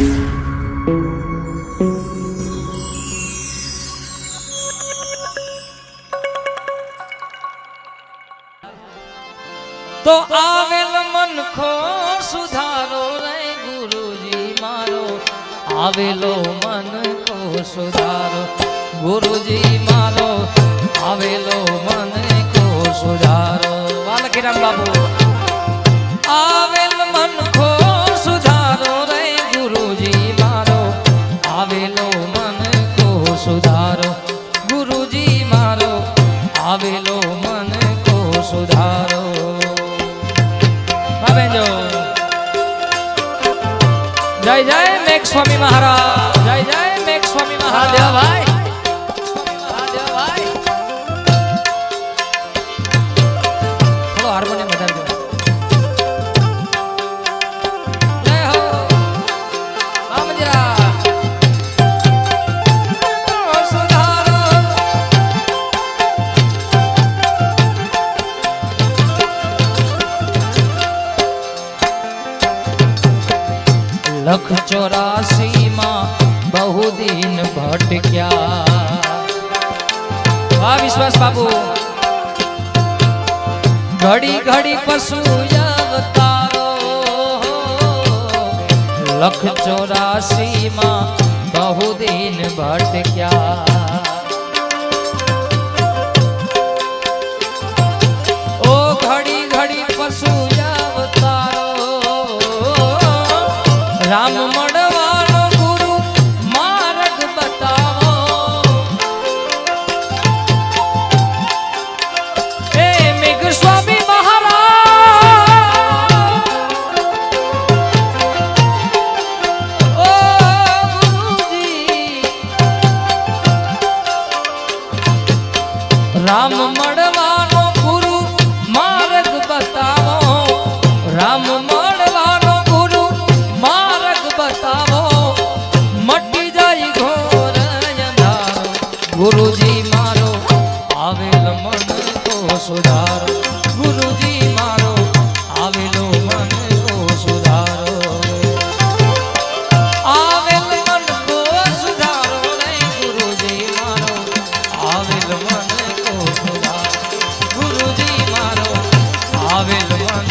તો આવેલ મનખો સુધારો રે ગુરુજી મારો, આવેલો મનખો સુધારો ગુરુજી મારો, આવેલો મનખો સુધારો. વાલકીરામ બાબુ. આવેલ મનખો સુધારો રે ગુરુજી મારો, આવેલો મનખો સુધારો ગુરુજી મારો, આવેલો મનખો સુધારો. જય જય મેઘ સ્વામી મહારાજ, જય જય મેઘ સ્વામી મહારાજ. ભાઈ થોડો હાર્મોનિયમ વધારી દો. જય હો રામજીરા. લખ 84 માં બહુ દિન ભટક્યા. વાહ વિશ્વાસ બાબુ. ઘડી ઘડી પશુ અવતારો, લખ 84 માં બહુ દિન ભટક્યા. ઓ ઘડી ઘડી પશુ અવતારો, રામ મળવાનો ગુરુ માર્ગ બતાવો. એ મેઘ સ્વામી મહારાજ, ઓ ગુરુજી, રામ મળવાનો ગુરુ માર્ગ બતાવો. રામ મળવાનો ગુરુ માર્ગ બતાવો, મટી જાય ઘોર અંધારો. ગુરુજી મારો આવેલ મન તો સુધારો, ગુરુજી મારો આવેલો મન તો સુધારો. આવેલ મન તો સુધારો રે ગુરુજી મારો, આવેલ મન તો સુધારો ગુરુજી મારો, આવેલ મન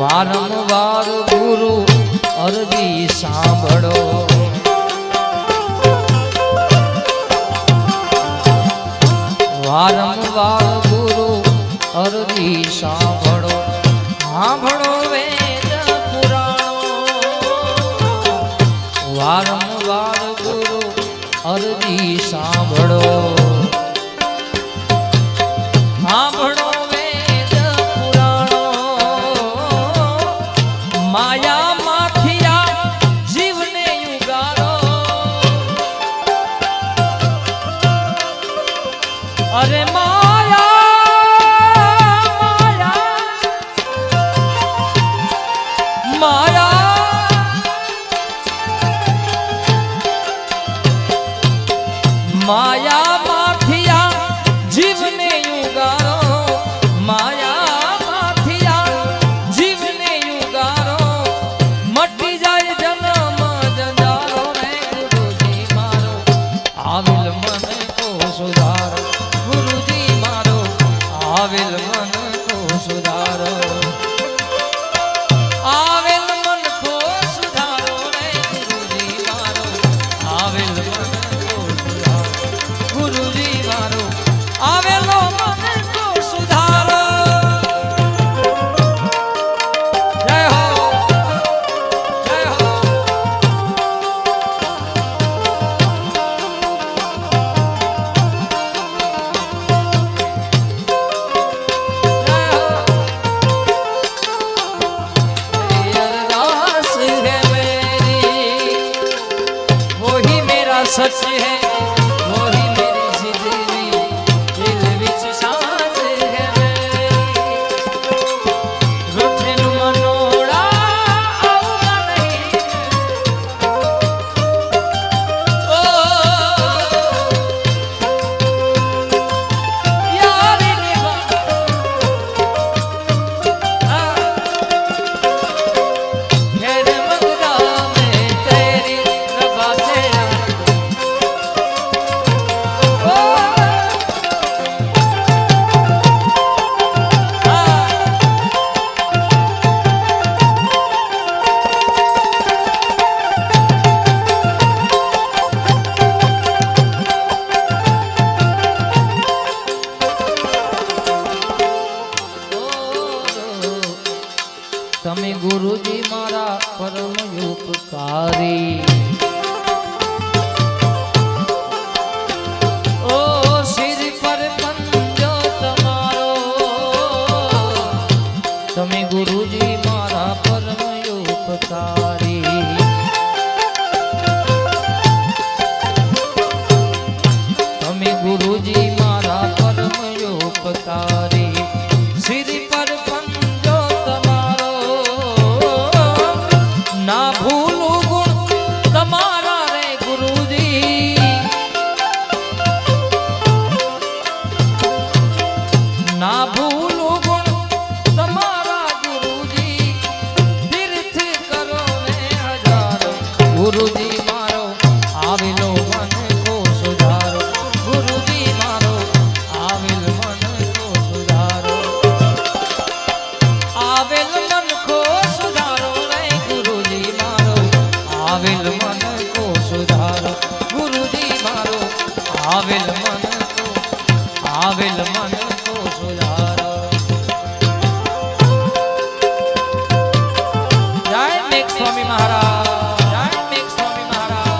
વારંવાર ગુરુ અરજી સાંભળો. વારંવાર ગુરુ અરજી સાંભળો. સાંભળો વેદ પુરાણો. વારંવાર ગુરુ અરજી સાંભળો. સાંભળો માયા માથિયા જીવને યુગારો. અરે માયા માયા માથિયા જીવને યુગારો. માયા માથિયા જીવને યુગારો, મટી જાય જન્મ જંજારો રે ગુરુજી મારો, આવેલ મન તો સુધારો. ગુરુજી મારો આવેલ મન તો સુધારો. આવેલ सच है वही मेरी जिंदगी दिल विच सांस है मेरी रूठे नु मनोड़ा आऊगा नहीं ओ यारी निभा खेड़ मगरा में तेरी रबा तेरा ओ તમે ગુરુજી મારા પરમ ઉપકારી ઓ સિર પર પંજો તમારો તમે ગુરુજી મારા પરમ ઉપકારી તમે ગુરુજી મારા પરમ ઉપકારી સિર પર પંજો તમારો ना भूलू गुण तमारा रे गुरुजी ना भूलू गुण तमारा गुरुजी तीर्थ करो ने हजारो गुरुजी मारो आविलो मन को सुधारो गुरुजी मारो आविल मन को सुधारो आविल मन को सुधारो रे गुरुजी मारो आविल मन को सुधारो गुरुजी मारो आविल मन को सुधारो जय मेघ स्वामी महाराज जय मेघ स्वामी महाराज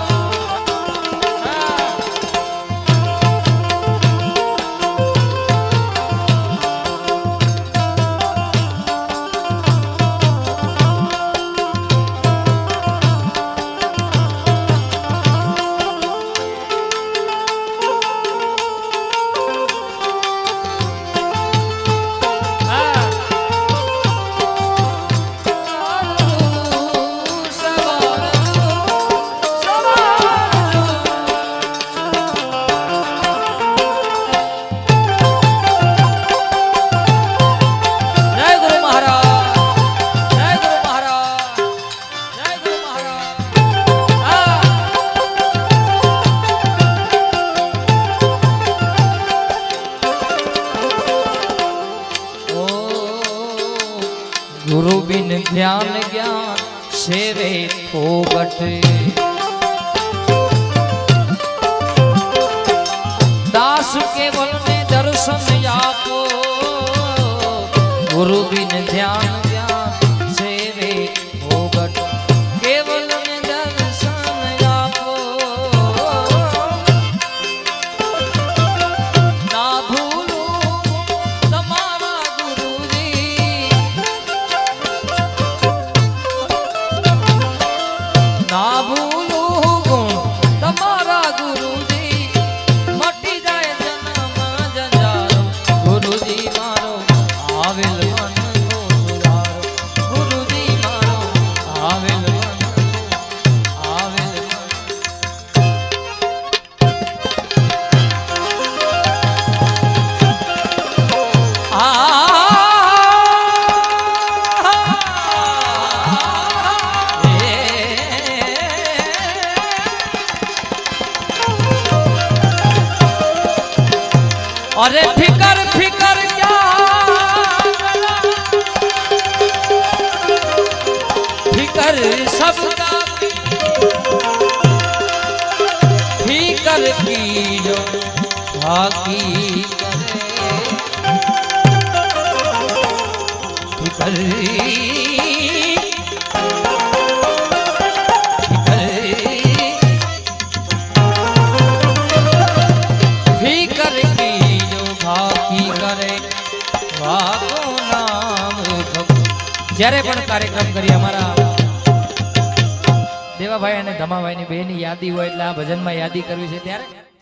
जय गुरु महाराज जय गुरु महाराज जय गुरु महाराज ओ गुरु बिन ध्यान ज्ञान सेवे फोगट दास केवल ने दर्शन आपो गुरु बिन ध्यान ज्ञान सेवे फोगट केवल ने दर्शन आपो ना भूलो तमारा गुरुजी ना भूलो गुण तमारा गुरुजी मटी जाए जन्म जंजारो गुरुजी मारो आविल मन को सुधारो गुरुजी मारो आविल मन को आविल मन अरे फिकर फिकर क्या फिकर सबका फिकर की जो बाकी करे फिकर की जो बाकी करे वाको नाम जયારે પણ કાર્યક્રમ કરી અમારા દેવાભાઈ અને ધમાભાઈની બેની યાદી હોય એટલે આ ભજનમાં યાદી કરવી છે ત્યારે